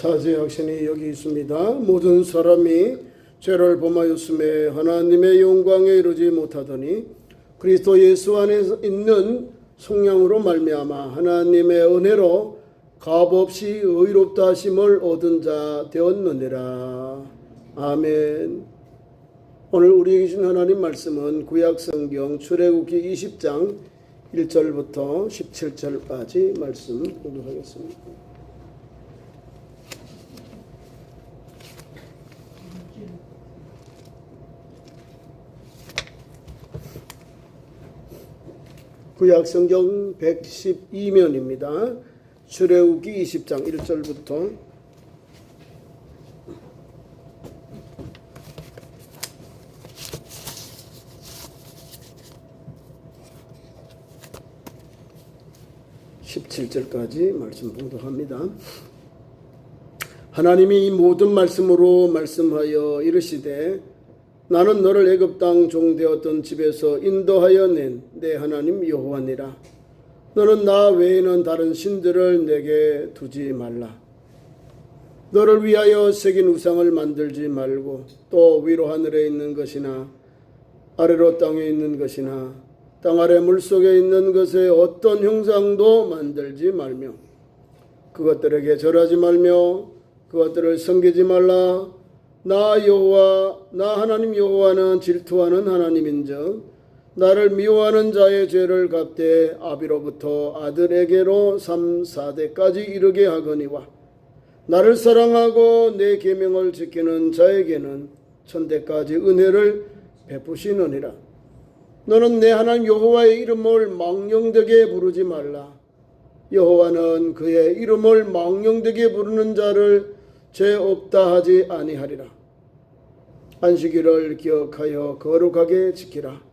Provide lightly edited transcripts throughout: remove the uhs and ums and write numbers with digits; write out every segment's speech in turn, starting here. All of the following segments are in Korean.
사제학신이 여기 있습니다. 모든 사람이 죄를 범하였음에 하나님의 영광에 이르지 못하더니 그리스도 예수 안에 있는 성령으로 말미암아 하나님의 은혜로 값없이 의롭다 하심을 얻은 자 되었느니라. 아멘. 오늘 우리에게 주신 하나님 말씀은 구약성경 출애굽기 20장 1절부터 17절까지 말씀 공부하겠습니다. 구약성경 112면입니다. 출애굽기 20장 1절부터 17절까지 말씀 봉독합니다. 하나님이 이 모든 말씀으로 말씀하여 이르시되 나는 너를 애굽 땅 종되었던 집에서 인도하여 낸 내 하나님 여호와니라. 너는 나 외에는 다른 신들을 내게 두지 말라. 너를 위하여 새긴 우상을 만들지 말고 또 위로 하늘에 있는 것이나 아래로 땅에 있는 것이나 땅 아래 물속에 있는 것에 어떤 형상도 만들지 말며 그것들에게 절하지 말며 그것들을 섬기지 말라. 나 여호와 나 하나님 여호와는 질투하는 하나님인즉 나를 미워하는 자의 죄를 갚되 아비로부터 아들에게로 3, 4대까지 이르게 하거니와 나를 사랑하고 내 계명을 지키는 자에게는 1000대까지 은혜를 베푸시느니라. 너는 내 하나님 여호와의 이름을 망령되게 부르지 말라. 여호와는 그의 이름을 망령되게 부르는 자를 죄 없다 하지 아니하리라. 안식일을 기억하여 거룩하게 지키라.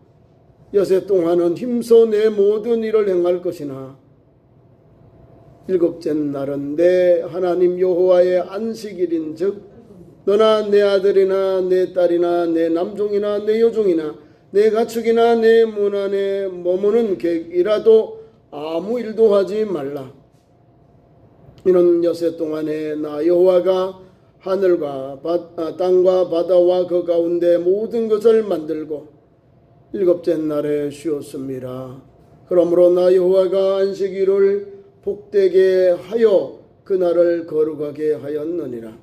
여세 동안은 힘써 내 모든 일을 행할 것이나 일곱째 날은 내 하나님 여호와의 안식일인즉 너나 내 아들이나 내 딸이나 내 남종이나 내 여종이나 내 가축이나 내 문 안에 머무는 객이라도 아무 일도 하지 말라. 이는 여세 동안에 나 여호와가 하늘과 땅과 바다와 그 가운데 모든 것을 만들고 일곱째 날에 쉬었습니다. 그러므로 나 여호와가 안식일을 복되게 하여 그날을 거룩하게 하였느니라.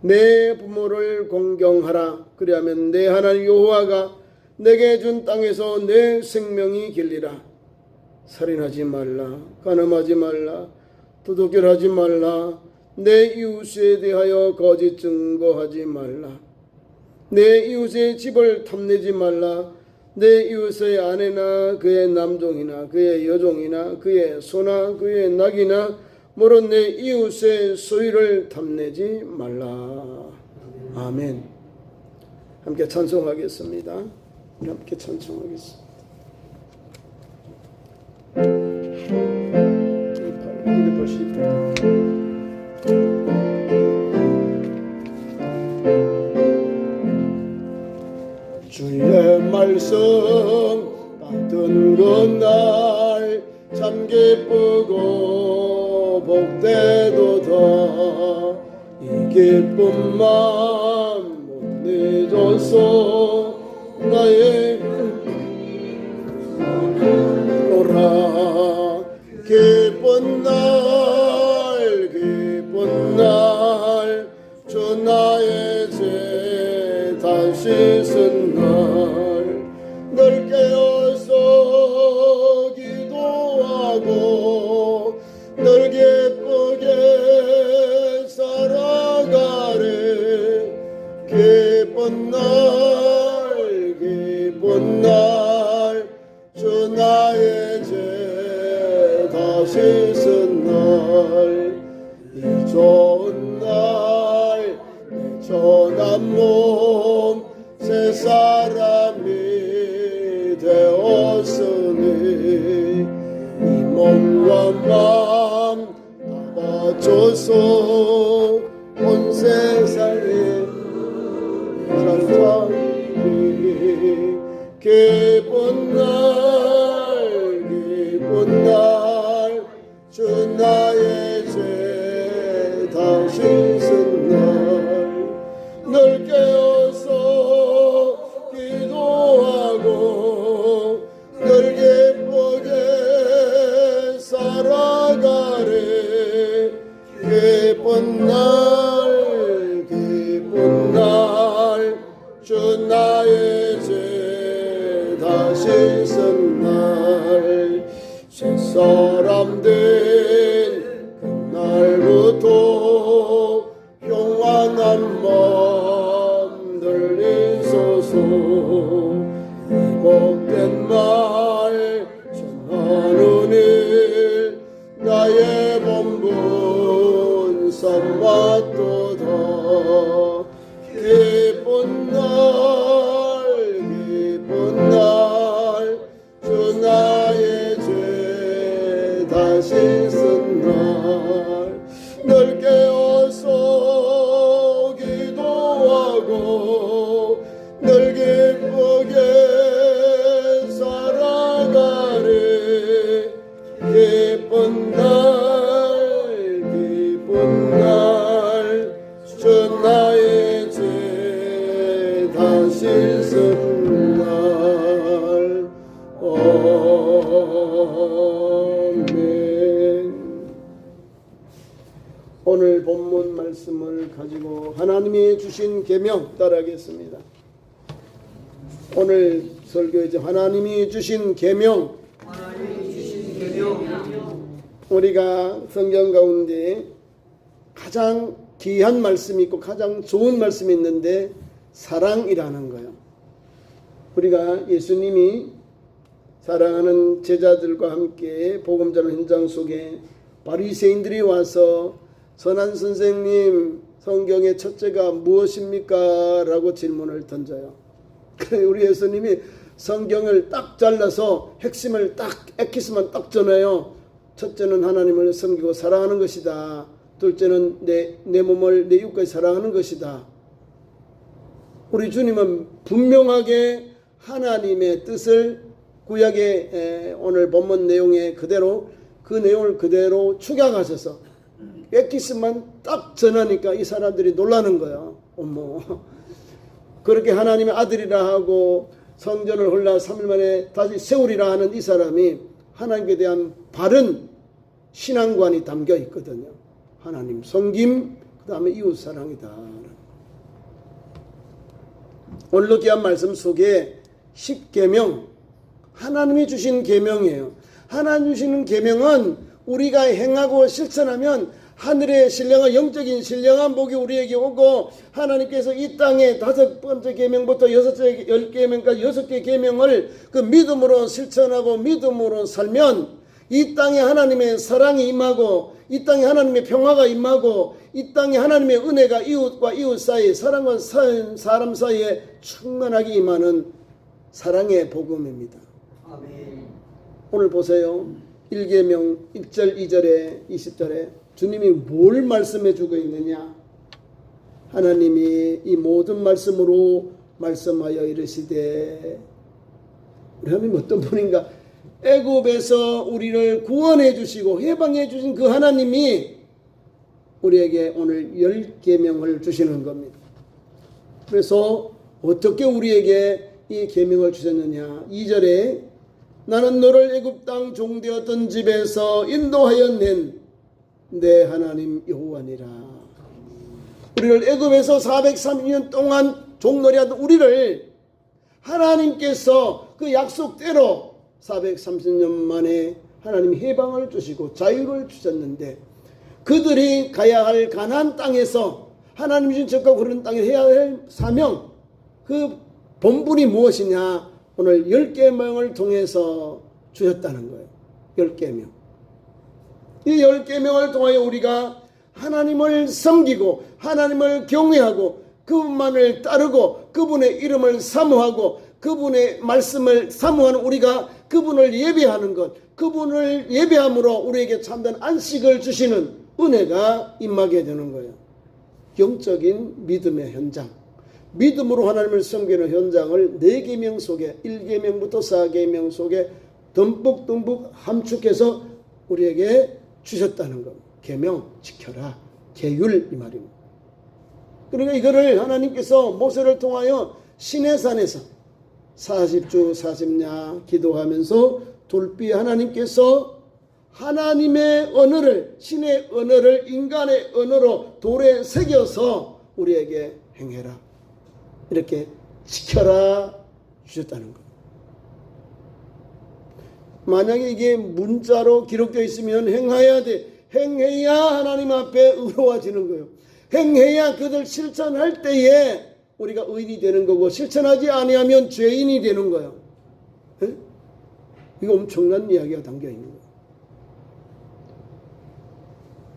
내 부모를 공경하라. 그리하면 내 하나님 여호와가 내게 준 땅에서 내 생명이 길리라. 살인하지 말라. 간음하지 말라. 도둑질하지 말라. 내 이웃에 대하여 거짓 증거하지 말라. 내 이웃의 집을 탐내지 말라. 내 이웃의 아내나 그의 남종이나 그의 여종이나 그의 소나 그의 낙이나 무릇 내 이웃의 소유를 탐내지 말라. 아멘. 함께 찬송하겠습니다. 함께 찬송하겠습니다. 주의 말씀 받은 그날 참 기쁘고 복되도다. 이 기쁜 마음 못 잊어서 나의 오라. 기쁜 날 주 나의 죄 다시 쓴 날 널 깨어서 기도하고 널 기쁘게 살아가래. 기쁜 날 주 나의 죄 다시 쓴 날 이 좋은 날 내 전한 몸 새 사람이 되었으니 이 몸과 마음 다 바쳐서 온 세상에 살살이 기쁜 날 주 나의 죄 당신 깨어서 기도하고 늘 기쁘게 살아가리. 기쁜 날 기쁜 날 주 나의 죄 다시 쓴 날. 새사람 된 그날부터 평안한 마음 들리소서. 복된 말 전하는 일 나의 본분 삼았도다. 기쁜 날 기쁜 날 주 나의 죄 다시 쓴 날. 늘 깨어서 기도하고 늘 기쁘게 살아가리. 기쁜 날 기쁜 날 주 나의 죄 다시 쓴 날. 아멘. 오늘 본문 말씀을 가지고 하나님이 주신 계명 따라하겠습니다. 오늘 설교에 하나님이 주신 계명. 우리가 성경 가운데 가장 귀한 말씀이 있고 가장 좋은 말씀이 있는데 사랑이라는 거예요. 우리가 예수님이 사랑하는 제자들과 함께 복음 전하는 현장 속에 바리새인들이 와서 선한 선생님, 성경의 첫째가 무엇입니까? 라고 질문을 던져요. 그래 우리 예수님이 성경을 딱 잘라서 핵심을 딱 엑기스만 딱 전해요. 첫째는 하나님을 섬기고 사랑하는 것이다. 둘째는 내 몸을 내 이웃까지 사랑하는 것이다. 우리 주님은 분명하게 하나님의 뜻을 구약의 오늘 본문 내용에 그대로 그 내용을 그대로 축약하셔서 엑기스만 딱 전하니까 이 사람들이 놀라는 거예요. 어머, 그렇게 하나님의 아들이라 하고 성전을 홀라 3일 만에 다시 세우리라 하는 이 사람이 하나님께 대한 바른 신앙관이 담겨 있거든요. 하나님 섬김, 그 다음에 이웃 사랑이다. 오늘도 귀한 말씀 속에 10계명, 하나님이 주신 계명이에요. 하나님 주시는 계명은 우리가 행하고 실천하면 하늘의 신령한 영적인 신령한 복이 우리에게 오고 하나님께서 이 땅에 5번째 계명부터 10계명까지 6개 계명을 그 믿음으로 실천하고 믿음으로 살면 이 땅에 하나님의 사랑이 임하고 이 땅에 하나님의 평화가 임하고 이 땅에 하나님의 은혜가 이웃과 이웃 사이 사랑과 사람 사이에 충만하게 임하는 사랑의 복음입니다. 아멘. 오늘 보세요. 1계명 1절 2절에 20절에 주님이 뭘 말씀해 주고 있느냐. 하나님이 이 모든 말씀으로 말씀하여 이르시되, 우리 하나님 어떤 분인가. 애굽에서 우리를 구원해 주시고 해방해 주신 그 하나님이 우리에게 오늘 10계명을 주시는 겁니다. 그래서 어떻게 우리에게 이 계명을 주셨느냐. 2절에 나는 너를 애굽 땅 종되었던 집에서 인도하여 낸 내 하나님 여호와니라. 우리를 애굽에서 430년 동안 종놀이하던 우리를 하나님께서 그 약속대로 430년 만에 하나님이 해방을 주시고 자유를 주셨는데, 그들이 가야 할 가나안 땅에서 하나님이 주신 적과 그런 땅에 해야 할 사명, 그 본분이 무엇이냐. 오늘 10계명을 통해서 주셨다는 거예요. 10계명. 이 10계명을 통하여 우리가 하나님을 섬기고 하나님을 경외하고 그분만을 따르고 그분의 이름을 사모하고 그분의 말씀을 사모하는 우리가 그분을 예배하는 것, 그분을 예배함으로 우리에게 참된 안식을 주시는 은혜가 임하게 되는 거예요. 영적인 믿음의 현장, 믿음으로 하나님을 섬기는 현장을 4계명 속에 1계명부터 4계명 속에 듬뿍듬뿍 함축해서 우리에게 주셨다는 것. 계명 지켜라, 계율 이 말입니다. 그러니까 이거를 하나님께서 모세를 통하여 시내산에서 40주 40야 기도하면서 돌비 하나님께서 하나님의 언어를, 신의 언어를 인간의 언어로 돌에 새겨서 우리에게 행해라, 이렇게 지켜라 주셨다는 것. 만약에 이게 문자로 기록되어 있으면 행해야 돼. 행해야 하나님 앞에 의로워지는 거예요. 행해야 그들 실천할 때에 우리가 의인이 되는 거고, 실천하지 아니하면 죄인이 되는 거예요. 에? 이거 엄청난 이야기가 담겨 있는 거예요.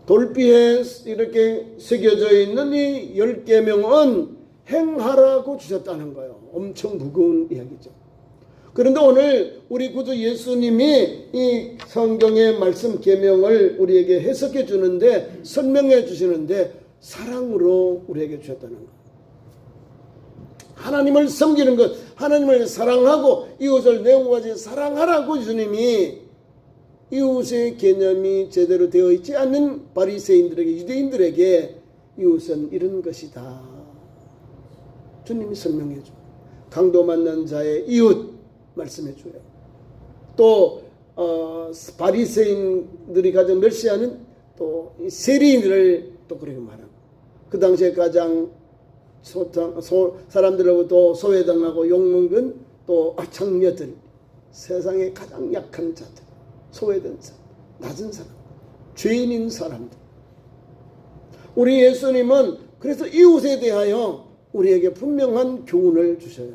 돌비에 이렇게 새겨져 있는 이 10계명은 행하라고 주셨다는 거예요. 엄청 무거운 이야기죠. 그런데 오늘 우리 구주 예수님이 이 성경의 말씀 계명을 우리에게 해석해 주는데, 설명해 주시는데 사랑으로 우리에게 주셨다는 거예요. 하나님을 섬기는 것, 하나님을 사랑하고 이웃을 내용과 같이 사랑하라고 주님이, 이웃의 개념이 제대로 되어 있지 않는 바리새인들에게, 유대인들에게 이웃은 이런 것이다, 주님이 설명해 줘. 강도 만난 자의 이웃 말씀해 줘요. 또 바리새인들이 가장 멸시하는 또 세리인들을 또 그렇게 말하고, 그 당시에 가장 사람들로부터 소외당하고 욕먹은 또 장녀들, 세상에 가장 약한 자들, 소외된 사람, 낮은 사람, 죄인인 사람들. 우리 예수님은 그래서 이웃에 대하여 우리에게 분명한 교훈을 주셔요.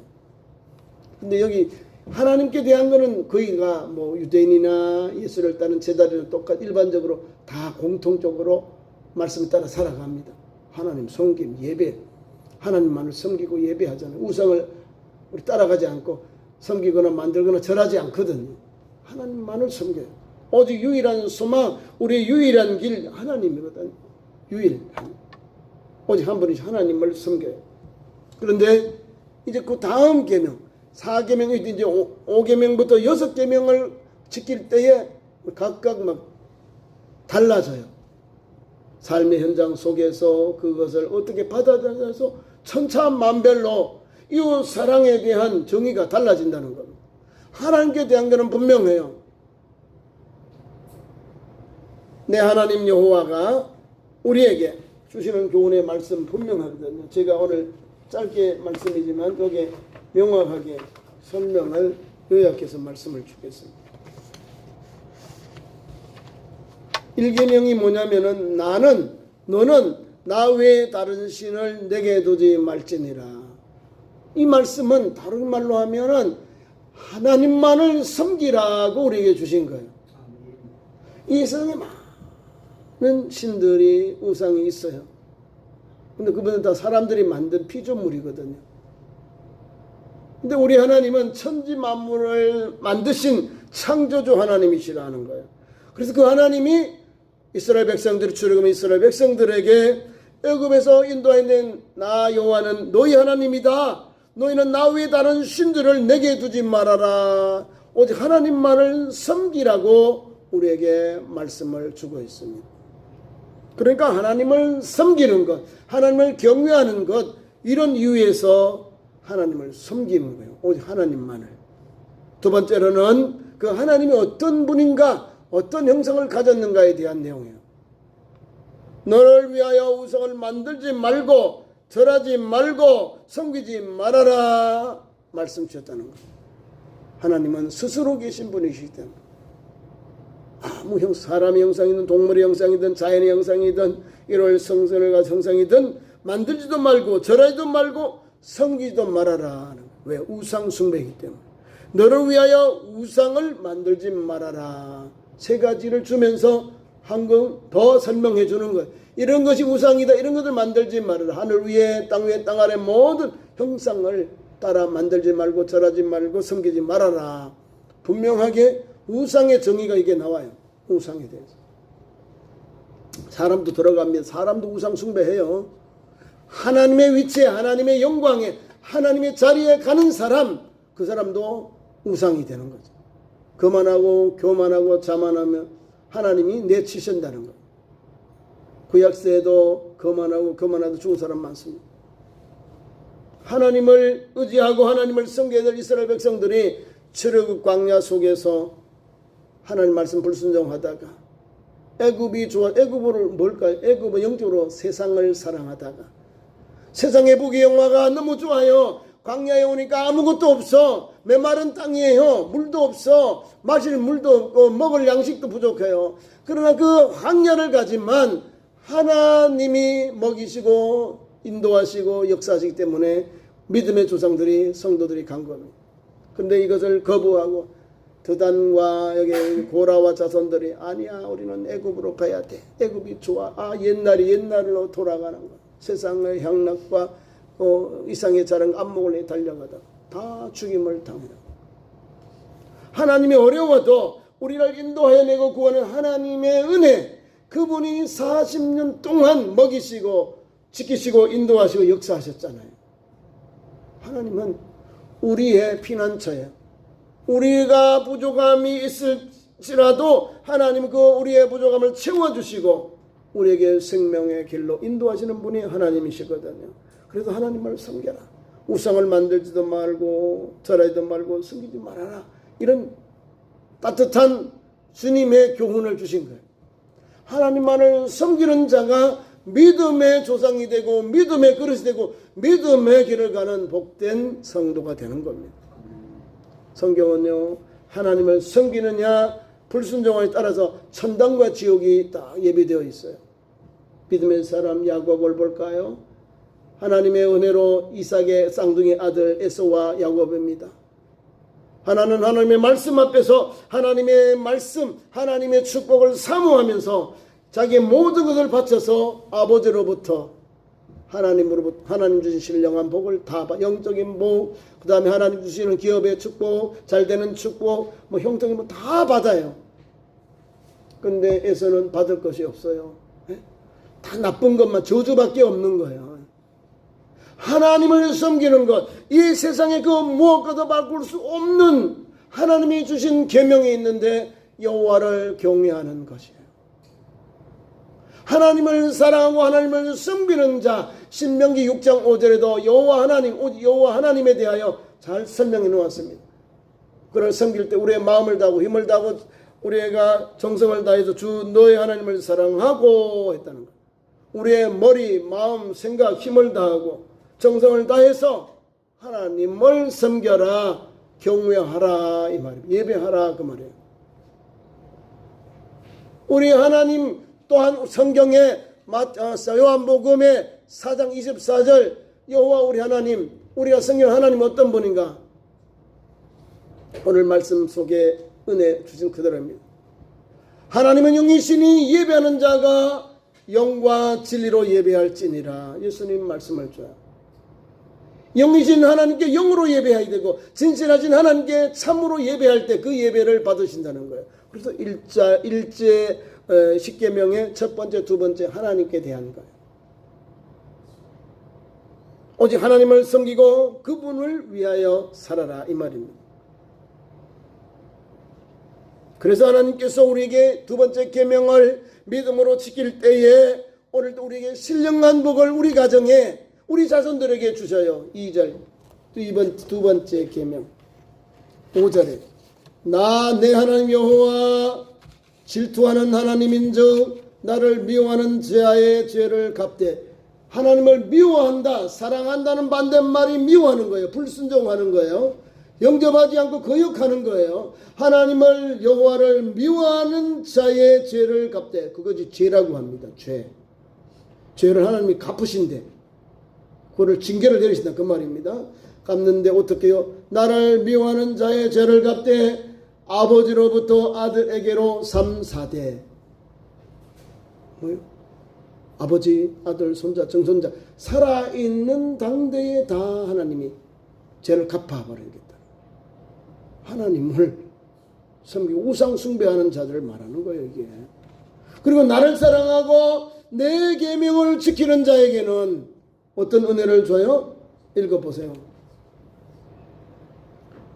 근데 여기 하나님께 대한 거는 거기가 뭐 유대인이나 예수를 따른 제자들은 똑같이 일반적으로 다 공통적으로 말씀에 따라 살아갑니다. 하나님 섬김, 예배, 하나님만을 섬기고 예배하잖아요. 우상을 우리 따라가지 않고 섬기거나 만들거나 절하지 않거든요. 하나님만을 섬겨요. 오직 유일한 소망, 우리의 유일한 길 하나님이거든요. 유일한, 오직 한 분이 하나님을 섬겨요. 그런데 이제 그 다음 계명, 4계명이 이제 5계명부터 6계명을 지킬 때에 각각 막 달라져요. 삶의 현장 속에서 그것을 어떻게 받아들여서 천차만별로 이웃 사랑에 대한 정의가 달라진다는 겁니다. 하나님께 대한 것은 분명해요. 내 하나님 여호와가 우리에게 주시는 교훈의 말씀 분명하거든요. 제가 오늘 짧게 말씀이지만 여기에 명확하게 설명을 요약해서 말씀을 주겠습니다. 1계명이 뭐냐면은 너는 나 외에 다른 신을 내게 두지 말지니라. 이 말씀은 다른 말로 하면은 하나님만을 섬기라고 우리에게 주신 거예요. 이 세상에 많은 신들이, 우상이 있어요. 근데 그분은 다 사람들이 만든 피조물이거든요. 근데 우리 하나님은 천지 만물을 만드신 창조주 하나님이시라는 거예요. 그래서 그 하나님이 이스라엘 백성들이 출애굽한 이스라엘 백성들에게 애굽에서 인도해낸 나 여호와는 너희 하나님이다. 너희는 나 외에 다른 신들을 내게 두지 말아라. 오직 하나님만을 섬기라고 우리에게 말씀을 주고 있습니다. 그러니까 하나님을 섬기는 것, 하나님을 경외하는 것, 이런 이유에서 하나님을 섬기는 거예요. 오직 하나님만을. 두 번째로는 그 하나님이 어떤 분인가, 어떤 형성을 가졌는가에 대한 내용이에요. 너를 위하여 우상을 만들지 말고 절하지 말고 섬기지 말아라 말씀 주셨다는 거예요. 하나님은 스스로 계신 분이시기 때문에 아무 사람의 형상이든 동물의 형상이든 자연의 형상이든 일월 성선을 가진 형상이든 만들지도 말고 절하지도 말고 섬기지도 말아라. 왜? 우상 숭배이기 때문에. 너를 위하여 우상을 만들지 말아라. 세 가지를 주면서 한 번 더 설명해 주는 거예요. 이런 것이 우상이다. 이런 것을 만들지 말아라. 하늘 위에 땅 위에 땅 아래 모든 형상을 따라 만들지 말고 절하지 말고 섬기지 말아라. 분명하게 우상의 정의가 이게 나와요. 우상에 대해서. 사람도 들어가면 사람도 우상 숭배해요. 하나님의 위치에, 하나님의 영광에, 하나님의 자리에 가는 사람, 그 사람도 우상이 되는 거죠. 거만하고 교만하고 자만하면 하나님이 내치신다는 거예요. 구약시대에도 거만하고 교만하도 죽은 사람 많습니다. 하나님을 의지하고 하나님을 섬겨야 될 이스라엘 백성들이 출애굽 광야 속에서 하나님 말씀 불순종하다가 애굽이 좋아, 애굽을 뭘까요? 애굽은 영적으로 세상을 사랑하다가 세상의 부귀 영화가 너무 좋아요. 광야에 오니까 아무것도 없어. 메마른 땅이에요. 물도 없어. 마실 물도 없고 먹을 양식도 부족해요. 그러나 그 광야를 가지만 하나님이 먹이시고 인도하시고 역사하시기 때문에 믿음의 조상들이 성도들이 간 겁니다. 그런데 이것을 거부하고 드단과 여기 고라와 자손들이 아니야, 우리는 애굽으로 가야 돼. 애굽이 좋아. 옛날로 돌아가는 거. 세상의 향락과 이상의 자랑 안목을 달려가다 다 죽임을 당하다. 하나님이 어려워도 우리를 인도하여 내고 구하는 하나님의 은혜, 그분이 40년 동안 먹이시고 지키시고 인도하시고 역사하셨잖아요. 하나님은 우리의 피난처예요. 우리가 부족함이 있을지라도 하나님은 그 우리의 부족함을 채워주시고 우리에게 생명의 길로 인도하시는 분이 하나님이시거든요. 그래서 하나님을 섬겨라. 우상을 만들지도 말고 절하지도 말고 섬기지 말아라. 이런 따뜻한 주님의 교훈을 주신 거예요. 하나님만을 섬기는 자가 믿음의 조상이 되고 믿음의 그릇이 되고 믿음의 길을 가는 복된 성도가 되는 겁니다. 성경은요, 하나님을 섬기느냐 불순종에 따라서 천당과 지옥이 딱 예비되어 있어요. 믿음의 사람 야곱을 볼까요? 하나님의 은혜로 이삭의 쌍둥이 아들 에서와 야곱입니다. 하나는 하나님의 말씀 앞에서 하나님의 말씀, 하나님의 축복을 사모하면서 자기의 모든 것을 바쳐서 아버지로부터 하나님으로부터 하나님 주신 신령한 복을 다 영적인 복, 그 다음에 하나님 주시는 기업의 축복, 잘되는 축복, 형통의 복 다 받아요. 근데 에서는 받을 것이 없어요. 다 나쁜 것만, 저주밖에 없는 거예요. 하나님을 섬기는 것, 이 세상에 그 무엇과도 바꿀 수 없는 하나님이 주신 계명이 있는데 여호와를 경외하는 것이에요. 하나님을 사랑하고 하나님을 섬기는 자, 신명기 6장 5절에도 여호와 하나님에 대하여 잘 설명해 놓았습니다. 그를 섬길 때 우리의 마음을 다하고 힘을 다하고 우리가 정성을 다해서 주 너의 하나님을 사랑하고 했다는 것. 우리의 머리, 마음, 생각, 힘을 다하고 정성을 다해서 하나님을 섬겨라, 경외하라 이 말이에요. 예배하라 그 말이에요. 우리 하나님 또한 성경에 요한복음의 4장 24절 여호와 우리 하나님, 우리가 섬기는 하나님 어떤 분인가? 오늘 말씀 속에 은혜 주신 그대로입니다. 하나님은 영이시니 예배하는 자가 영과 진리로 예배할지니라. 예수님 말씀을 줘요. 영이신 하나님께 영으로 예배해야 되고 진실하신 하나님께 참으로 예배할 때 그 예배를 받으신다는 거예요. 그래서 일제 십계명의 첫 번째, 두 번째 하나님께 대한 거예요. 오직 하나님을 섬기고 그분을 위하여 살아라 이 말입니다. 그래서 하나님께서 우리에게 두 번째 계명을 믿음으로 지킬 때에 오늘도 우리에게 신령한 복을 우리 가정에 우리 자손들에게 주셔요. 2절 두 번째 계명 5절에 나 내 하나님 여호와 질투하는 하나님인즉 나를 미워하는 자의 죄를 갚되. 하나님을 미워한다, 사랑한다는 반대말이 미워하는 거예요. 불순종하는 거예요. 영접하지 않고 거역하는 거예요. 하나님을 여호와를 미워하는 자의 죄를 갚되. 그것이 죄라고 합니다. 죄를 하나님이 갚으신대. 그거를 징계를 내리신다 그 말입니다. 갚는데 어떻게 해요? 나를 미워하는 자의 죄를 갚되 아버지로부터 아들에게로 3, 4대. 뭐요? 아버지, 아들, 손자, 증손자 살아있는 당대에 다 하나님이 죄를 갚아버리겠다. 하나님을 섬기고 우상 숭배하는 자들을 말하는 거예요 이게. 그리고 나를 사랑하고 내 계명을 지키는 자에게는 어떤 은혜를 줘요? 읽어보세요.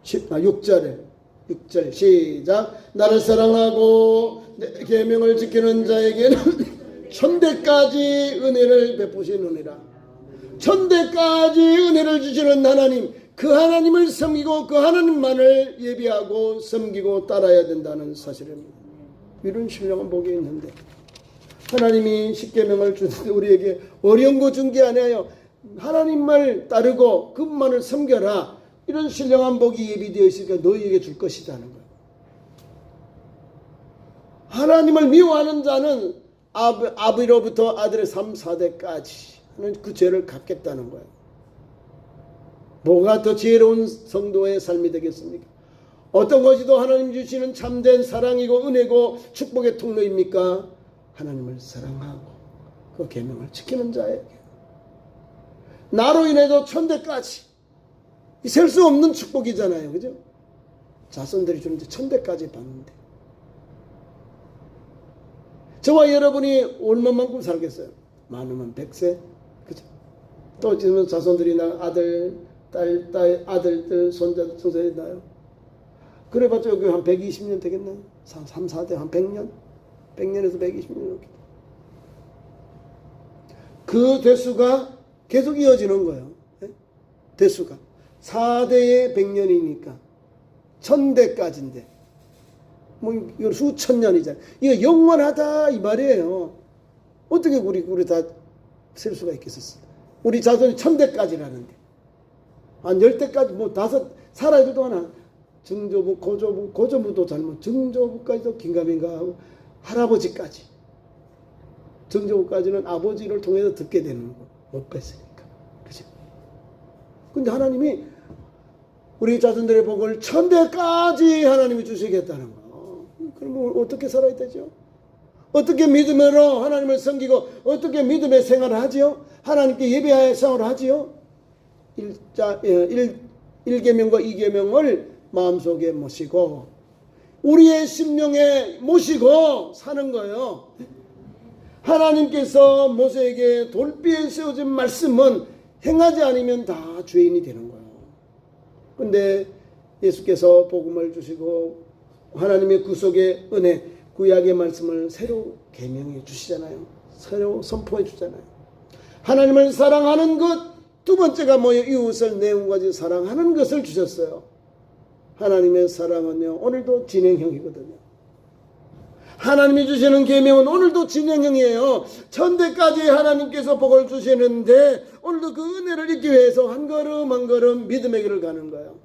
6절 시작. 나를 사랑하고 내 계명을 지키는 자에게는 천대까지 은혜를 베푸시느니라. 천대까지 은혜를 주시는 하나님, 그 하나님을 섬기고 그 하나님만을 예비하고 섬기고 따라야 된다는 사실입니다. 이런 신령한 복이 있는데 하나님이 십계명을 주는데 우리에게 어려운 거 준 게 아니에요. 하나님을 따르고 그분만을 섬겨라. 이런 신령한 복이 예비되어 있으니까 너희에게 줄 것이라는 거예요. 하나님을 미워하는 자는 아비로부터 아들의 3, 4대까지 하는 그 죄를 갚겠다는 거예요. 뭐가 더 지혜로운 성도의 삶이 되겠습니까? 어떤 것이 더 하나님 주시는 참된 사랑이고 은혜고 축복의 통로입니까? 하나님을 사랑하고 그 계명을 지키는 자에게 나로 인해서 천대까지 셀 수 없는 축복이잖아요. 그죠? 자손들이 주는데 천대까지 받는데 저와 여러분이 얼마만큼 살겠어요? 많으면 100세? 그죠? 또 지금 자손들이 나 아들, 딸, 아들들, 손자들이 나요. 그래봤자 여기 한 120년 되겠나요? 3, 4대 한 100년? 100년에서 120년 이렇게. 그 대수가 계속 이어지는 거예요. 대수가. 4대에 100년이니까 1000대까지인데 뭐 이거 수천 년이잖아요. 이거 영원하다 이 말이에요. 어떻게 우리 다 셀 수가 있겠었어요. 우리 자손이 1000대까지라는데 한 10대까지 뭐 다섯 살아있을 동안 증조부, 고조부도 잘못 증조부까지도 긴가민가 하고 할아버지까지 증조부까지는 아버지를 통해서 듣게 되는 거 못 뺐으니까. 그죠? 근데 하나님이 우리 자손들의 복을 1000대까지 하나님이 주시겠다는 거. 그럼 어떻게 살아야 되죠? 어떻게 믿음으로 하나님을 섬기고 어떻게 믿음의 생활을 하지요? 하나님께 예배하여 생활을 하지요? 1계명과 2계명을 마음속에 모시고 우리의 심령에 모시고 사는 거예요. 하나님께서 모세에게 돌비에 세워진 말씀은 행하지 않으면 다 죄인이 되는 거예요. 근데 예수께서 복음을 주시고 하나님의 구속의 은혜, 구약의 말씀을 새로 계명해 주시잖아요. 새로 선포해 주잖아요. 하나님을 사랑하는 것, 두 번째가 뭐예요? 이웃을 내음까지 사랑하는 것을 주셨어요. 하나님의 사랑은요, 오늘도 진행형이거든요. 하나님이 주시는 계명은 오늘도 진행형이에요. 1000대까지 하나님께서 복을 주시는데 오늘도 그 은혜를 잊기 위해서 한 걸음 한 걸음 믿음의 길을 가는 거예요.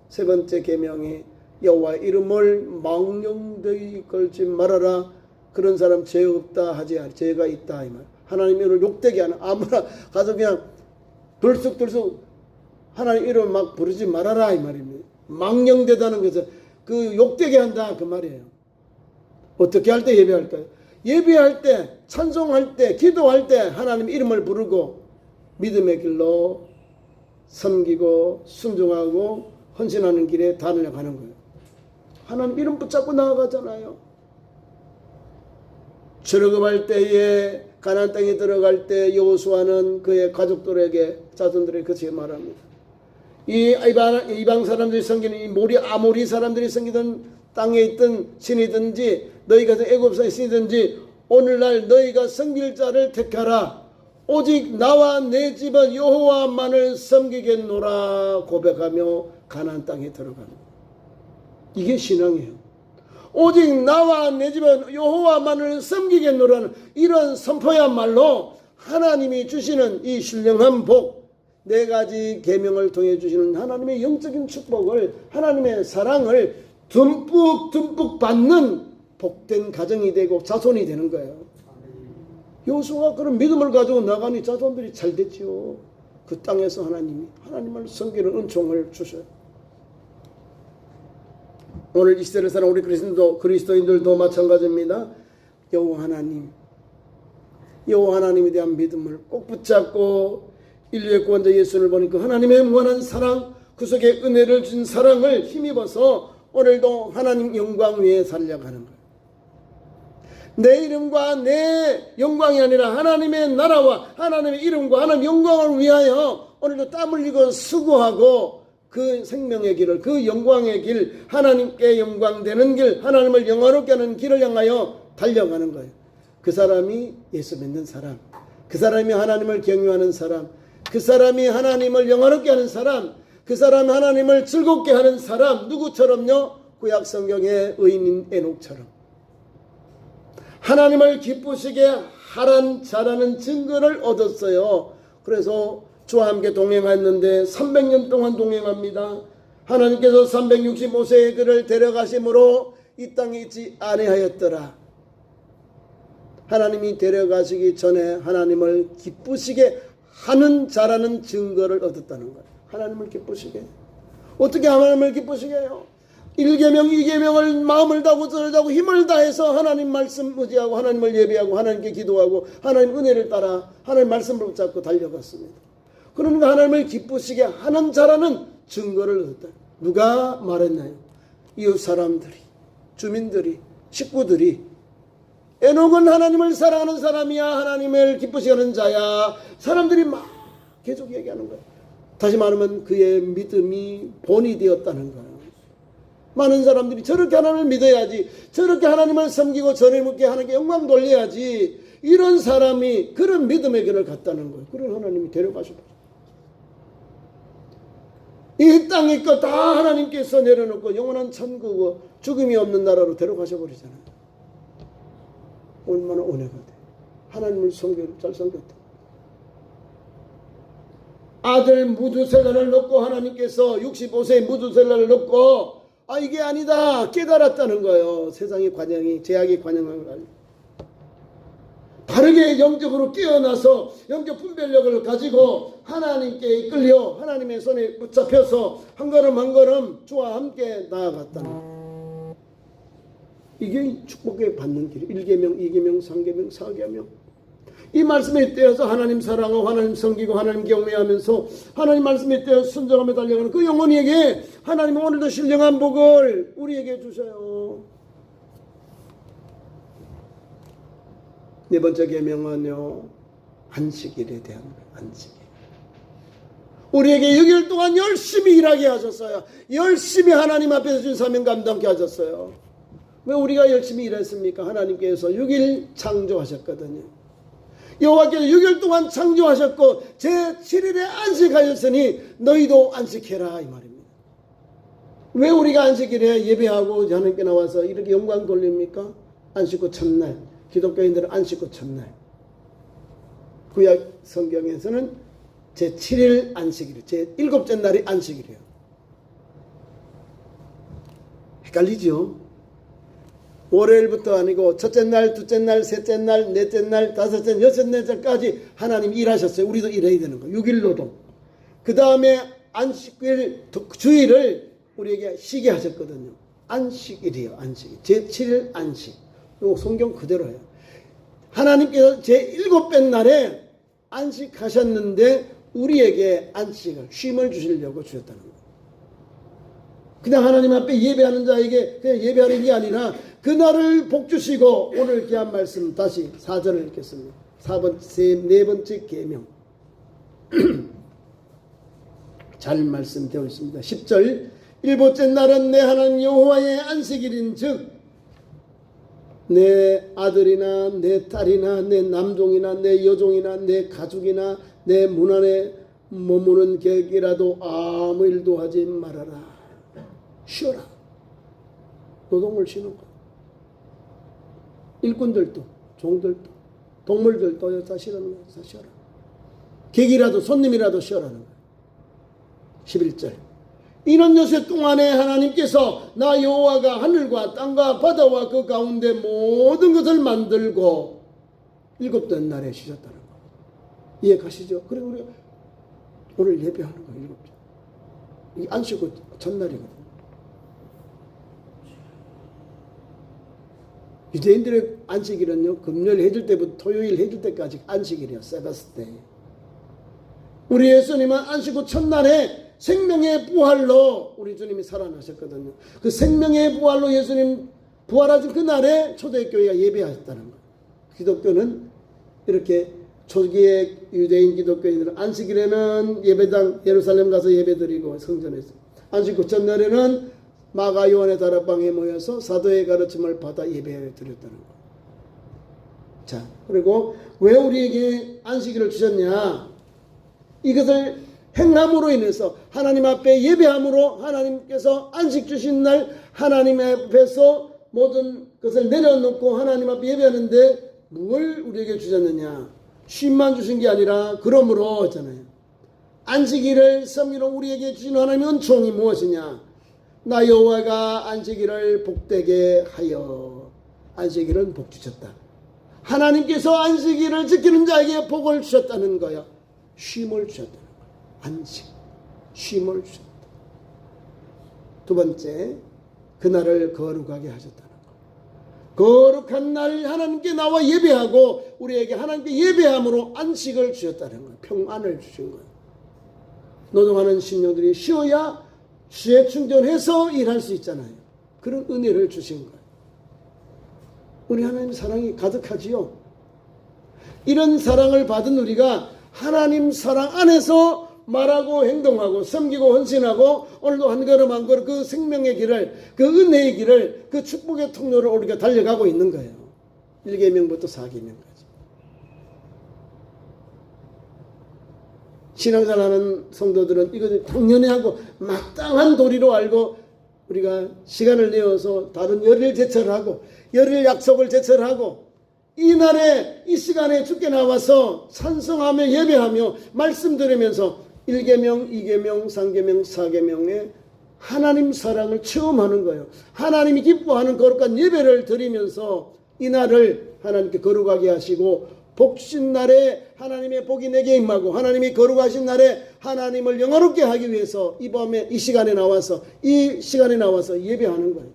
세 번째 계명이 여호와의 이름을 망령되이 걸지 말아라. 그런 사람 죄 없다 하지 않아. 죄가 있다 이 말. 하나님 이름을 욕되게 하는 아무나 가서 그냥 들쑥들쑥 하나님 이름 막 부르지 말아라 이 말입니다. 망령되다는 것은 그 욕되게 한다 그 말이에요. 어떻게 할 때 예배할까요? 예배할 때, 찬송할 때, 기도할 때 하나님 이름을 부르고 믿음의 길로 섬기고 순종하고 헌신하는 길에 달려가는 거예요. 하나님 이름 붙잡고 나아가잖아요. 출애굽할 때에 가나안 땅에 들어갈 때 여호수아는 그의 가족들에게 자손들에게 그렇게 말합니다. 이 이방 사람들이 섬기는 이 아모리 사람들이 섬기던 땅에 있던 신이든지 너희가 애굽의 신이든지 오늘날 너희가 섬길 자를 택하라. 오직 나와 내 집은 여호와만을 섬기겠노라 고백하며 가나안 땅에 들어갑니다. 이게 신앙이에요. 오직 나와 내 집은 여호와만을 섬기겠노라는 이런 선포야말로 하나님이 주시는 이 신령한 복, 네 가지 계명을 통해 주시는 하나님의 영적인 축복을, 하나님의 사랑을 듬뿍 받는 복된 가정이 되고 자손이 되는 거예요. 여호수아가 그런 믿음을 가지고 나가니 자손들이 잘 됐지요. 그 땅에서 하나님을 섬기는 은총을 주셔요. 오늘 이 시대를 사는 우리 그리스도인들도 마찬가지입니다. 여호와 하나님에 대한 믿음을 꼭 붙잡고 인류의 구원자 예수를 보니까 하나님의 무한한 사랑, 구속의 은혜를 준 사랑을 힘입어서 오늘도 하나님 영광 위에 살려가는 거예요. 내 이름과 내 영광이 아니라 하나님의 나라와 하나님의 이름과 하나님의 영광을 위하여 오늘도 땀 흘리고 수고하고 그 생명의 길을, 그 영광의 길, 하나님께 영광되는 길, 하나님을 영화롭게 하는 길을 향하여 달려가는 거예요. 그 사람이 예수 믿는 사람, 그 사람이 하나님을 경유하는 사람, 그 사람이 하나님을 영화롭게 하는 사람, 그 사람이 하나님을 즐겁게 하는 사람, 누구처럼요? 구약 성경의 의인 에녹처럼 하나님을 기쁘시게 하란 자라는 증거를 얻었어요. 그래서 주와 함께 동행했는데 300년 동안 동행합니다. 하나님께서 365세의 그를 데려가심으로 이 땅에 있지 아니하였더라. 하나님이 데려가시기 전에 하나님을 기쁘시게 하는 자라는 증거를 얻었다는 거예요. 하나님을 기쁘시게. 어떻게 하나님을 기쁘시게 해요? 1계명, 2계명을 마음을 다하고 뜻을 다하고 힘을 다해서 하나님 말씀 의지하고 하나님을 예배하고 하나님께 기도하고 하나님 은혜를 따라 하나님 말씀을 붙잡고 달려갔습니다. 그러니까 하나님을 기쁘시게 하는 자라는 증거를 얻었다. 누가 말했나요? 이웃 사람들이, 주민들이, 식구들이. 에녹은 하나님을 사랑하는 사람이야. 하나님을 기쁘시게 하는 자야. 사람들이 막 계속 얘기하는 거예요. 다시 말하면 그의 믿음이 본이 되었다는 거예요. 많은 사람들이 저렇게 하나님을 믿어야지, 저렇게 하나님을 섬기고 절에 묻게 하나님께 영광 돌려야지, 이런 사람이 그런 믿음의 길을 갔다는 거예요. 그런 하나님이 데려가셔버려요. 이 땅의 것 다 하나님께서 내려놓고 영원한 천국, 죽음이 없는 나라로 데려가셔버리잖아요. 얼마나 은혜가 돼. 하나님을 잘 섬겼다. 아들 무두셀라를 넣고 하나님께서 65세의 무두셀라를 넣고 이게 아니다 깨달았다는 거예요. 세상의 관영이, 제약의 관영을 알고 바르게 영적으로 깨어나서 영적 분별력을 가지고 하나님께 이끌려 하나님의 손에 붙잡혀서 한 걸음 한 걸음 주와 함께 나아갔다는 거예요. 이게 축복에 받는 길. 1계명, 2계명, 3계명, 4계명. 이 말씀에 떼어서 하나님 사랑하고 하나님 섬기고 하나님 경외하면서 하나님 말씀에 떼어 순종하며 달려가는 그 영혼에게 하나님은 오늘도 신령한 복을 우리에게 주셔요. 네 번째 계명은요, 안식일에 대한 거예요. 안식일. 우리에게 6일 동안 열심히 일하게 하셨어요. 열심히 하나님 앞에서 준 사명 감당케 하셨어요. 왜 우리가 열심히 일했습니까? 하나님께서 6일 창조하셨거든요. 여호와께서 6일 동안 창조하셨고 제7일에 안식하셨으니 너희도 안식해라 이 말입니다. 왜 우리가 안식일에 예배하고 하나님께 나와서 이렇게 영광 돌립니까? 안식구 첫날. 기독교인들은 안식구 첫날. 구약 성경에서는 제7일 안식일, 제7째 날이 안식일이에요. 헷갈리죠? 월요일부터 아니고 첫째 날, 둘째 날, 셋째 날, 넷째 날, 다섯째, 여섯째 날까지 하나님 일하셨어요. 우리도 일해야 되는 거예요. 6일 노동. 그 다음에 안식일, 주일을 우리에게 쉬게 하셨거든요. 안식일이에요. 안식일. 제7일 안식. 이거 성경 그대로예요. 하나님께서 제7째 날에 안식하셨는데 우리에게 안식을, 쉼을 주시려고 주셨다는 거예요. 그냥 하나님 앞에 예배하는 자에게 그냥 예배하는 게 아니라 그날을 복주시고 오늘 귀한 말씀 다시 4절을 읽겠습니다. 네 번째 계명. 잘 말씀되어 있습니다. 10절. 일곱째 날은 내 하나님 여호와의 안식일인 즉 내 아들이나 내 딸이나 내 남종이나 내 여종이나 내 가족이나 내 문 안에 머무는 객이라도 아무 일도 하지 말아라. 쉬어라. 노동을 쉬는 거. 일꾼들도, 종들도, 동물들도 다 쉬라는 거예요. 다 쉬어라. 객이라도 손님이라도 쉬어라는 거예요. 11절. 이런 여세 동안에 하나님께서 나 여호와가 하늘과 땅과 바다와 그 가운데 모든 것을 만들고 일곱째 날에 쉬셨다는 거예요. 이해 가시죠? 그리고 우리가 오늘 예배하는 거예요. 일곱째. 이게 안식구 첫날이거든요. 유대인들의 안식일은요, 금요일 해줄 때부터 토요일 해줄 때까지 안식일이에요. 세바스데이. 우리 예수님은 안식구 첫날에 생명의 부활로 우리 주님이 살아나셨거든요. 그 생명의 부활로 예수님 부활하신 그날에 초대교회가 예배하셨다는 거예요. 기독교는 이렇게 초기의 유대인 기독교인들은 안식일에는 예배당 예루살렘 가서 예배드리고 성전에서, 안식구 첫날에는 마가 요한의 다락방에 모여서 사도의 가르침을 받아 예배를 드렸다는 거예요. 자, 그리고 왜 우리에게 안식일을 주셨냐? 이것을 행함으로 인해서 하나님 앞에 예배함으로 하나님께서 안식 주신 날 하나님 앞에서 모든 것을 내려놓고 하나님 앞에 예배하는데 뭘 우리에게 주셨느냐? 쉼만 주신 게 아니라 그러므로 했잖아요. 안식일을 섬기러 우리에게 주신 하나님의 은총이 무엇이냐? 나 여호와가 안식일을 복되게 하여. 안식일은 복 주셨다. 하나님께서 안식일을 지키는 자에게 복을 주셨다는 거야. 쉼을 주셨다는 거야. 안식, 쉼을 주셨다. 두 번째, 그날을 거룩하게 하셨다는 거. 거룩한 날 하나님께 나와 예배하고 우리에게 하나님께 예배함으로 안식을 주셨다는 거예요. 평안을 주신 거예요. 노동하는 신령들이 쉬어야 주에 충전해서 일할 수 있잖아요. 그런 은혜를 주신 거예요. 우리 하나님 사랑이 가득하지요. 이런 사랑을 받은 우리가 하나님 사랑 안에서 말하고 행동하고 섬기고 헌신하고 오늘도 한 걸음 한 걸음 그 생명의 길을, 그 은혜의 길을, 그 축복의 통로를 우리가 달려가고 있는 거예요. 1계명부터 4계명까지. 신앙생활하는 성도들은 이것을 당연히 하고 마땅한 도리로 알고 우리가 시간을 내어서 다른 열일 제철하고 열일 약속을 제철하고 이날에 이 시간에 주께 나와서 찬송하며 예배하며 말씀 들으면서 1계명, 2계명, 3계명, 4계명의 하나님 사랑을 체험하는 거예요. 하나님이 기뻐하는 거룩한 예배를 드리면서 이날을 하나님께 거룩하게 하시고 복 주신 날에 하나님의 복이 내게 임하고 하나님이 거룩하신 날에 하나님을 영화롭게 하기 위해서 이 밤에 이 시간에 나와서 예배하는 거예요.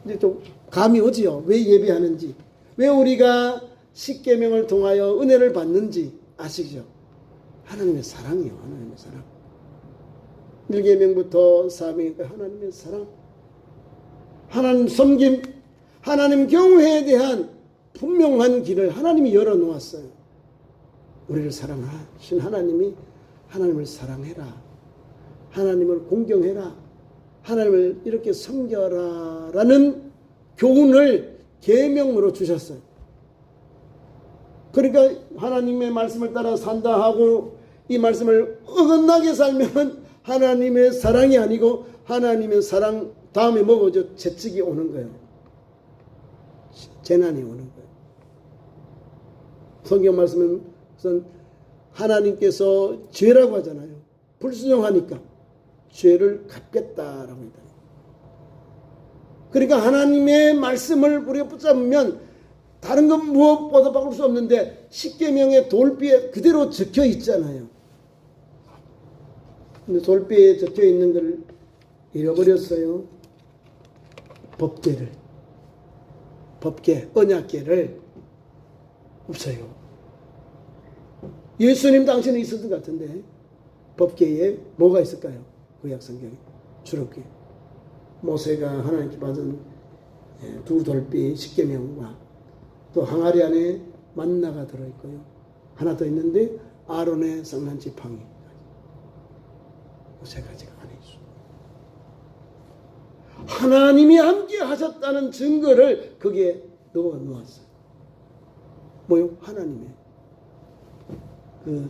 이제 좀 감이 오지요. 왜 예배하는지, 왜 우리가 십계명을 통하여 은혜를 받는지 아시죠? 하나님의 사랑이요. 하나님의 사랑. 1계명부터 4계명까지 하나님의 사랑, 하나님 섬김, 하나님 경외에 대한 분명한 길을 하나님이 열어놓았어요. 우리를 사랑하신 하나님이 하나님을 사랑해라, 하나님을 공경해라, 하나님을 이렇게 섬겨라 라는 교훈을 계명으로 주셨어요. 그러니까 하나님의 말씀을 따라 산다 하고 이 말씀을 어긋나게 살면 하나님의 사랑이 아니고 하나님의 사랑 다음에 먹어져 재측이 오는 거예요. 재난이 오는 거예요. 성경 말씀은 하나님께서 죄라고 하잖아요. 불순종하니까 죄를 갚겠다라고 했다. 그러니까 하나님의 말씀을 우리가 붙잡으면 다른 건 무엇보다 바꿀 수 없는데 십계명의 돌비에 그대로 적혀 있잖아요. 근데 돌비에 적혀 있는 걸 잃어버렸어요. 법계, 언약계를 없어요. 예수님 당신은 있었던 것 같은데 법계에 뭐가 있을까요? 구약성경에 출애굽기 모세가 하나님께 받은 두 돌비 십계명과 또 항아리 안에 만나가 들어있고요. 하나 더 있는데 아론의 쌍난 지팡이 세 가지가 안에 있어요. 하나님이 함께 하셨다는 증거를 거기에 넣어 놓았어요. 뭐요? 하나님의 그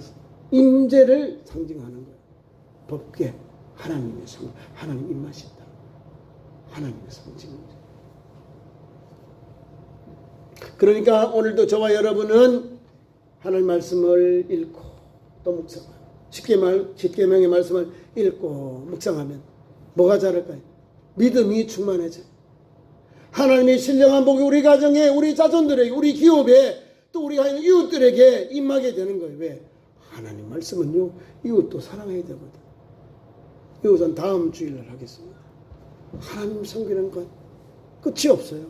임재를 상징하는 거예요. 법계, 하나님의 상, 하나님 입맛이다. 하나님의 상징입니다. 그러니까 오늘도 저와 여러분은 하나님 말씀을 읽고 또 묵상하고 십계명의 말씀을 읽고 묵상하면 뭐가 자랄까요? 믿음이 충만해져요. 하나님의 신령한 복이 우리 가정에, 우리 자손들에게, 우리 기업에, 또 우리가 있는 이웃들에게 임하게 되는 거예요. 왜? 하나님 말씀은요, 이웃도 사랑해야 되거든. 이웃은 다음 주일날 하겠습니다. 하나님 섬기는 것 끝이 없어요.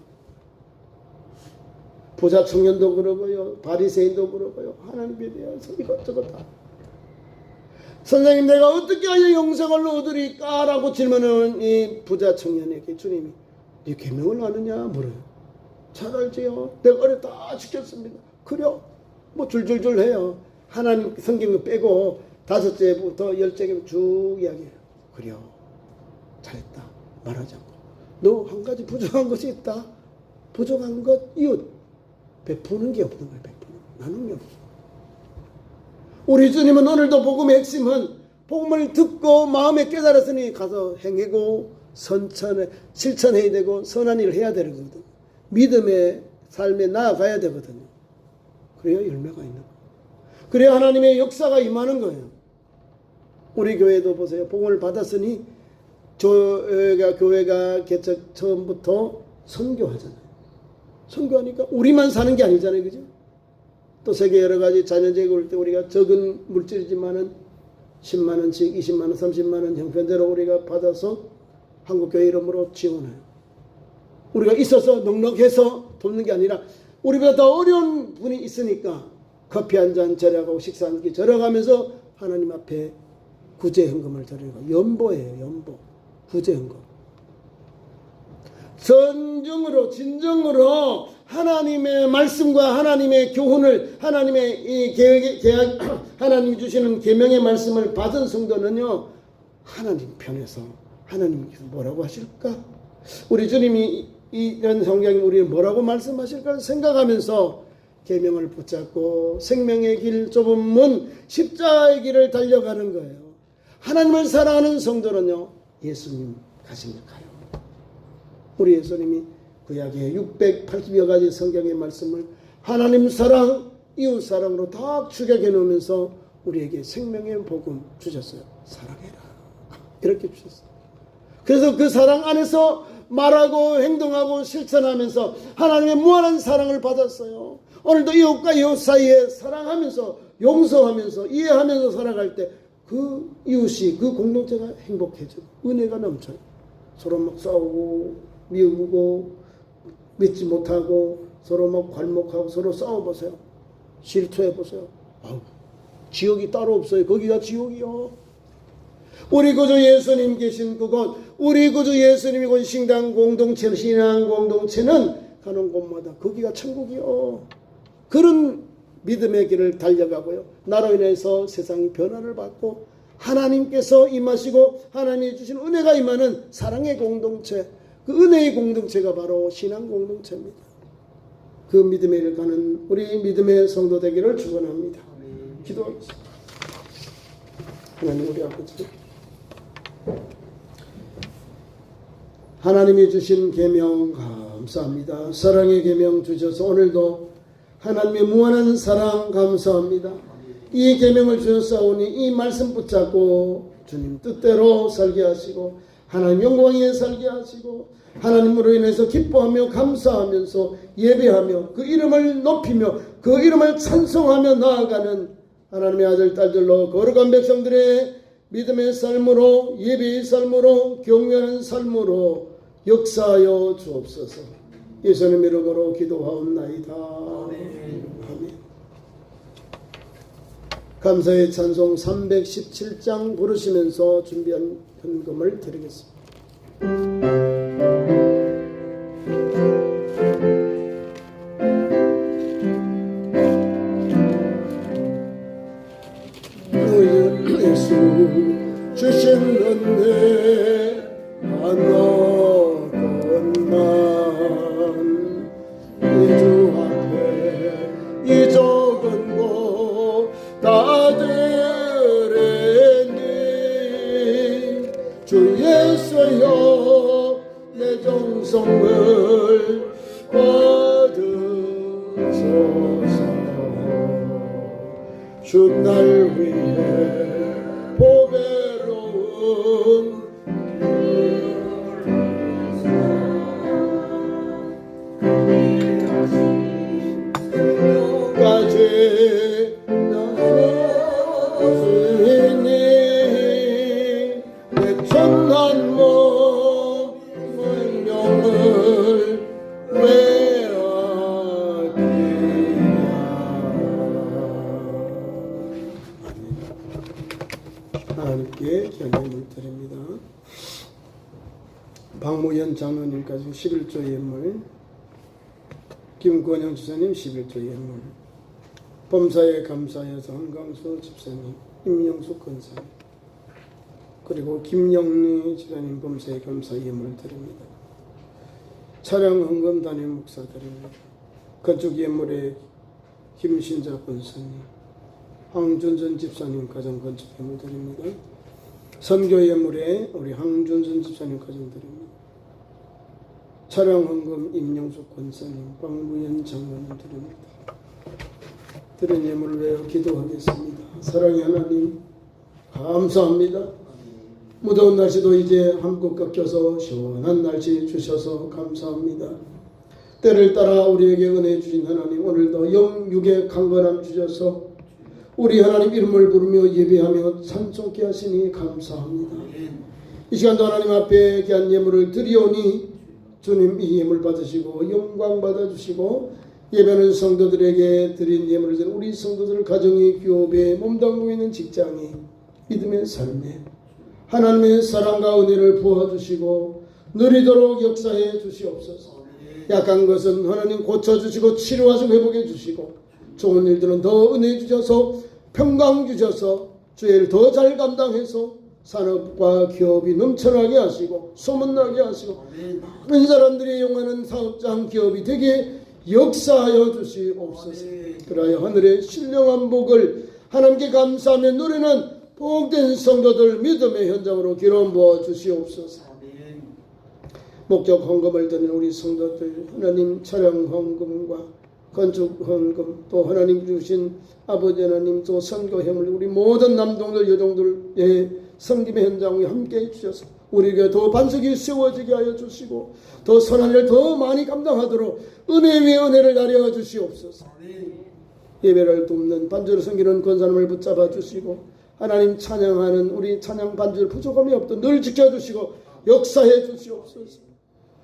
부자 청년도 그러고요, 바리새인도 그러고요, 하나님에 대해서 이것저것 다. 선생님, 내가 어떻게 하여 영생을 얻으리까? 라고 질문하는 이 부자 청년에게 주님이 네 계명을 아느냐 물어요. 잘 알지요. 내가 어려 다 지켰습니다. 그래요. 뭐 줄줄줄 해요. 하나님 성경 빼고 5제부터 10제부터 쭉 이야기해요. 그래요. 잘했다. 말하지 않고. 너 한 가지 부족한 것이 있다. 부족한 것 이웃. 베푸는 게 없는 거예요. 베푸는 거. 나눔이 없어. 우리 주님은 오늘도 복음의 핵심은 복음을 듣고 마음에 깨달았으니 가서 행하고 실천해야 되고 선한 일을 해야 되거든. 믿음의 삶에 나아가야 되거든요. 그래야 열매가 있는 거예요. 그래야 하나님의 역사가 임하는 거예요. 우리 교회도 보세요. 복음을 받았으니 교회가 개척 처음부터 선교하잖아요. 선교하니까 우리만 사는 게 아니잖아요. 그죠? 또 세계 여러 가지 자연재해가 올 때 우리가 적은 물질이지만은 10만 원씩 20만 원 30만 원 형편대로 우리가 받아서 한국교회 이름으로 지원해요. 우리가 있어서 넉넉해서 돕는 게 아니라 우리보다 더 어려운 분이 있으니까 커피 한 잔 절약하고 식사 한 끼 절약하면서 하나님 앞에 구제헌금을 드리고 연보예요. 연보. 구제헌금. 진정으로 하나님의 말씀과 하나님의 교훈을 하나님의 이 계약 하나님이 주시는 계명의 말씀을 받은 성도는요, 하나님 편에서 하나님께서 뭐라고 하실까? 우리 주님이 이런 성경에 우리를 뭐라고 말씀하실까 생각하면서 계명을 붙잡고 생명의 길 좁은 문 십자가의 길을 달려가는 거예요. 하나님을 사랑하는 성도는요, 예수님 가신 길 가요. 우리 예수님이 구약의 680여 가지 성경의 말씀을 하나님 사랑, 이웃 사랑으로 다 축약해 놓으면서 우리에게 생명의 복음 주셨어요. 사랑해라. 이렇게 주셨어요. 그래서 그 사랑 안에서 말하고 행동하고 실천하면서 하나님의 무한한 사랑을 받았어요. 오늘도 이웃과 이웃 사이에 사랑하면서 용서하면서 이해하면서 살아갈 때 그 이웃이 그 공동체가 행복해지고 은혜가 넘쳐요. 서로 막 싸우고 미우고 믿지 못하고 서로 막 괄목하고 서로 싸워보세요. 실투해보세요. 지옥이 따로 없어요. 거기가 지옥이요. 우리 구주 예수님 계신 그곳, 우리 구주 예수님이 곧 신앙 공동체는 가는 곳마다 거기가 천국이요. 그런 믿음의 길을 달려가고요. 나로 인해서 세상이 변화를 받고 하나님께서 임하시고 하나님이 주신 은혜가 임하는 사랑의 공동체, 그 은혜의 공동체가 바로 신앙 공동체입니다. 그 믿음의 길을 가는 우리 믿음의 성도 되기를 축원합니다. 기도하겠습니다. 하나님 우리 아버지, 하나님이 주신 계명 감사합니다. 사랑의 계명 주셔서 오늘도 하나님의 무한한 사랑 감사합니다. 이 계명을 주셨사오니 이 말씀 붙잡고 주님 뜻대로 살게 하시고 하나님 영광에 살게 하시고 하나님으로 인해서 기뻐하며 감사하면서 예배하며 그 이름을 높이며 그 이름을 찬송하며 나아가는 하나님의 아들 딸들로 거룩한 백성들의 믿음의 삶으로 예배의 삶으로 경외하는 삶으로 역사하여 주옵소서. 예수님 이름으로 기도하옵나이다. 아멘. 감사의 찬송 317장 부르시면서 준비한 헌금을 드리겠습니다. 예수 주신 은혜 하나것만 이 주 앞에 이 적은 곳 다 드리니 주 예수여 내 정성을 받으소서. 주 날 위해 보배로운 까지 나서니 내 천한 몸의 명을 하나님께 견념을 드립니다. 박무현 장로님까지 11조 예물, 김권영 지사님 11조 예물, 범사에 감사여서 한강수 집사님, 임영숙 권사님, 그리고 김영리 지사님 범사에 감사 예물 드립니다. 차량 헌금 담임 목사 드립니다. 건축 예물에 김신자 권사님, 황준선 집사님 가정 건축 예물 드립니다. 선교 예물에 우리 황준선 집사님 가정 드립니다. 차량 헌금 임영숙 권사님, 박무현 장로님 드립니다. 드린 예물을 위하여 기도하겠습니다. 사랑의 하나님 감사합니다. 무더운 날씨도 이제 한껏 꺾여서 시원한 날씨 주셔서 감사합니다. 때를 따라 우리에게 은혜 주신 하나님, 오늘도 영육의 강건함 주셔서 우리 하나님 이름을 부르며 예배하며 찬송케 하시니 감사합니다. 이 시간도 하나님 앞에 귀한 예물을 드리오니 주님 이 예물 받으시고 영광 받아주시고, 예배하는 성도들에게 드린 예물을 드린 우리 성도들 가정의 교업에 몸담고 있는 직장에 믿음의 삶에 하나님의 사랑과 은혜를 부어주시고 누리도록 역사해 주시옵소서. 약한 것은 하나님 고쳐주시고 치료하시고 회복해 주시고, 좋은 일들은 더 은혜 주셔서 평강 주셔서 주의 일 더 잘 감당해서 산업과 기업이 넘쳐나게 하시고 소문나게 하시고 많은 사람들이 이용하는 사업장 기업이 되게 역사하여 주시옵소서. 그러하여 하늘의 신령한 복을 하나님께 감사하며 누리는 복된 성도들 믿음의 현장으로 기름 부어 주시옵소서. 목적 헌금을 드리는 우리 성도들 하나님 차량 헌금과 건축 헌금, 또 하나님 주신 아버지 하나님 또 선교 행을 우리 모든 남동들 여동들의 섬김의 현장에 함께 해주셔서 우리에게 더 반석이 세워지게 하여 주시고 더 선한 일 더 많이 감당하도록 은혜 위에 은혜를 나려 주시옵소서. 예배를 돕는 반주를 섬기는 권사님을 붙잡아 주시고 하나님 찬양하는 우리 찬양 반주를 부족함이 없도록 늘 지켜주시고 역사해 주시옵소서.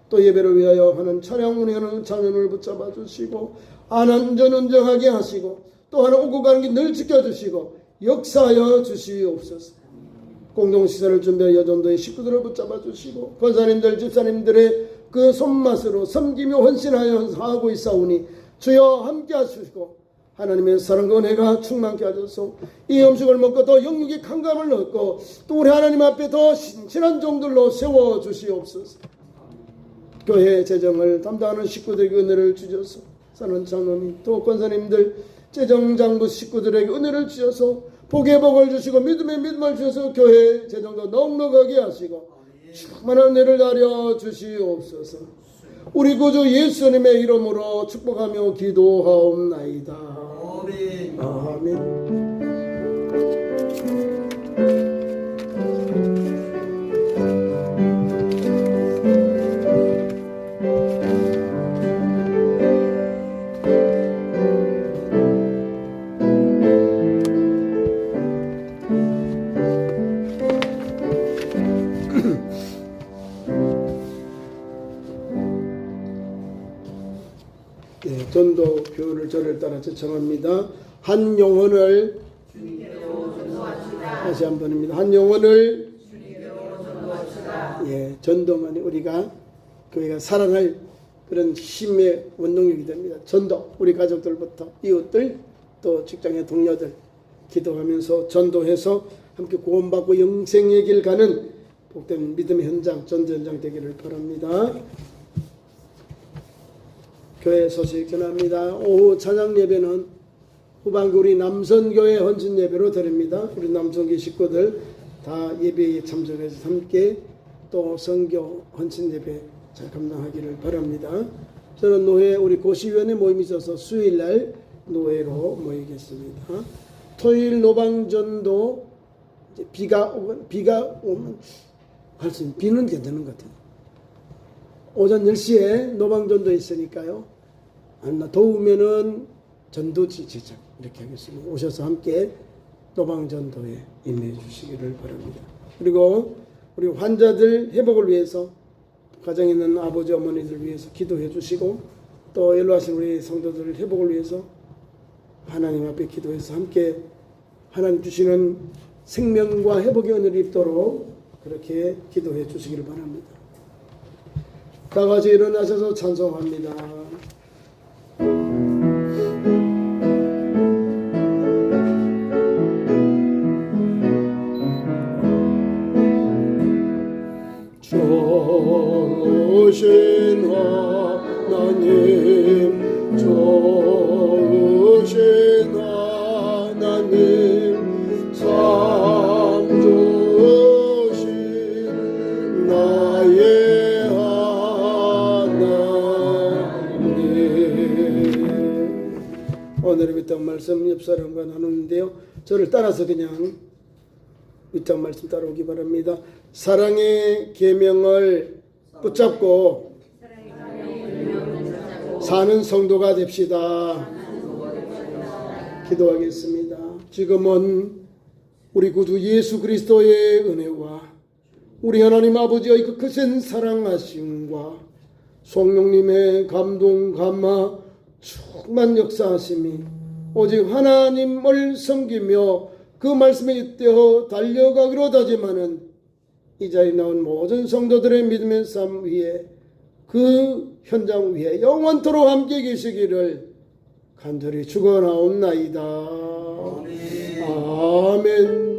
또 예배를 위하여 하는 찬양 운행하는 찬양을 붙잡아 주시고 안전운전하게 하시고 또 하나 오고 가는 길 늘 지켜주시고 역사하여 주시옵소서. 공동시설을 준비한 여전도의 식구들을 붙잡아 주시고 권사님들 집사님들의 그 손맛으로 섬기며 헌신하여 하고 있사오니 주여 함께 하시고 하나님의 사랑과 은혜가 충만케 하셔서 이 음식을 먹고 더 영육의 강감을 얻고 또 우리 하나님 앞에 더 신실한 종들로 세워 주시옵소서. 교회 재정을 담당하는 식구들에게 은혜를 주셔서 사는 장로님 또 권사님들 재정장부 식구들에게 은혜를 주셔서 복의 복을 주시고 믿음의 믿음을 주셔서 교회 재정도 넉넉하게 하시고 충만한 은혜를 나려 주시옵소서. 우리 구주 예수님의 이름으로 축복하며 기도하옵나이다. 아멘. 전도 교훈을 저를 따라 제청합니다. 한 영혼을 다시 한 번입니다. 한 영혼을 전도만이 우리가 교회가 살아날 그런 힘의 원동력이 됩니다. 전도 우리 가족들부터 이웃들 또 직장의 동료들 기도하면서 전도해서 함께 구원받고 영생의 길 가는 복된 믿음의 현장 전도 현장 되기를 바랍니다. 교회 소식 전합니다. 오후 찬양 예배는 후반기 우리 남선교회 헌신 예배로 드립니다. 우리 남선교 식구들 다 예배에 참석해서 함께 또 선교 헌신 예배 잘 감당하기를 바랍니다. 저는 노회 우리 고시위원회 모임이 있어서 수요일날 노회로 모이겠습니다. 토요일 노방전도 비가 오면 할 수 있는 비는 괜찮은 것 같아요. 오전 10시에 노방전도 있으니까요. 더우면은 전도지 제작 이렇게 하겠습니다. 오셔서 함께 노방전도에 임해 주시기를 바랍니다. 그리고 우리 환자들 회복을 위해서 가정에 있는 아버지 어머니들 위해서 기도해 주시고 또 연로하신 우리 성도들 회복을 위해서 하나님 앞에 기도해서 함께 하나님 주시는 생명과 회복의 은혜를 입도록 그렇게 기도해 주시기를 바랍니다. 다 같이 일어나셔서 찬송합니다. 좋으신 하나님, 좋으신 하나님 윗장 말씀 옆 사람과 나누는데요. 저를 따라서 그냥 윗장 말씀 따라오기 바랍니다. 사랑의 계명을 붙잡고 사는 성도가 됩시다. 기도하겠습니다. 지금은 우리 구주 예수 그리스도의 은혜와 우리 하나님 아버지의 그 크신 사랑하심과 성령님의 감동 감화 충만 역사하심이 오직 하나님을 섬기며 그 말씀에 잇대어 달려가기로 다짐하는 이 자리에 나온 모든 성도들의 믿음의 삶 위에 그 현장 위에 영원토록 함께 계시기를 간절히 축원하옵나이다. 아멘.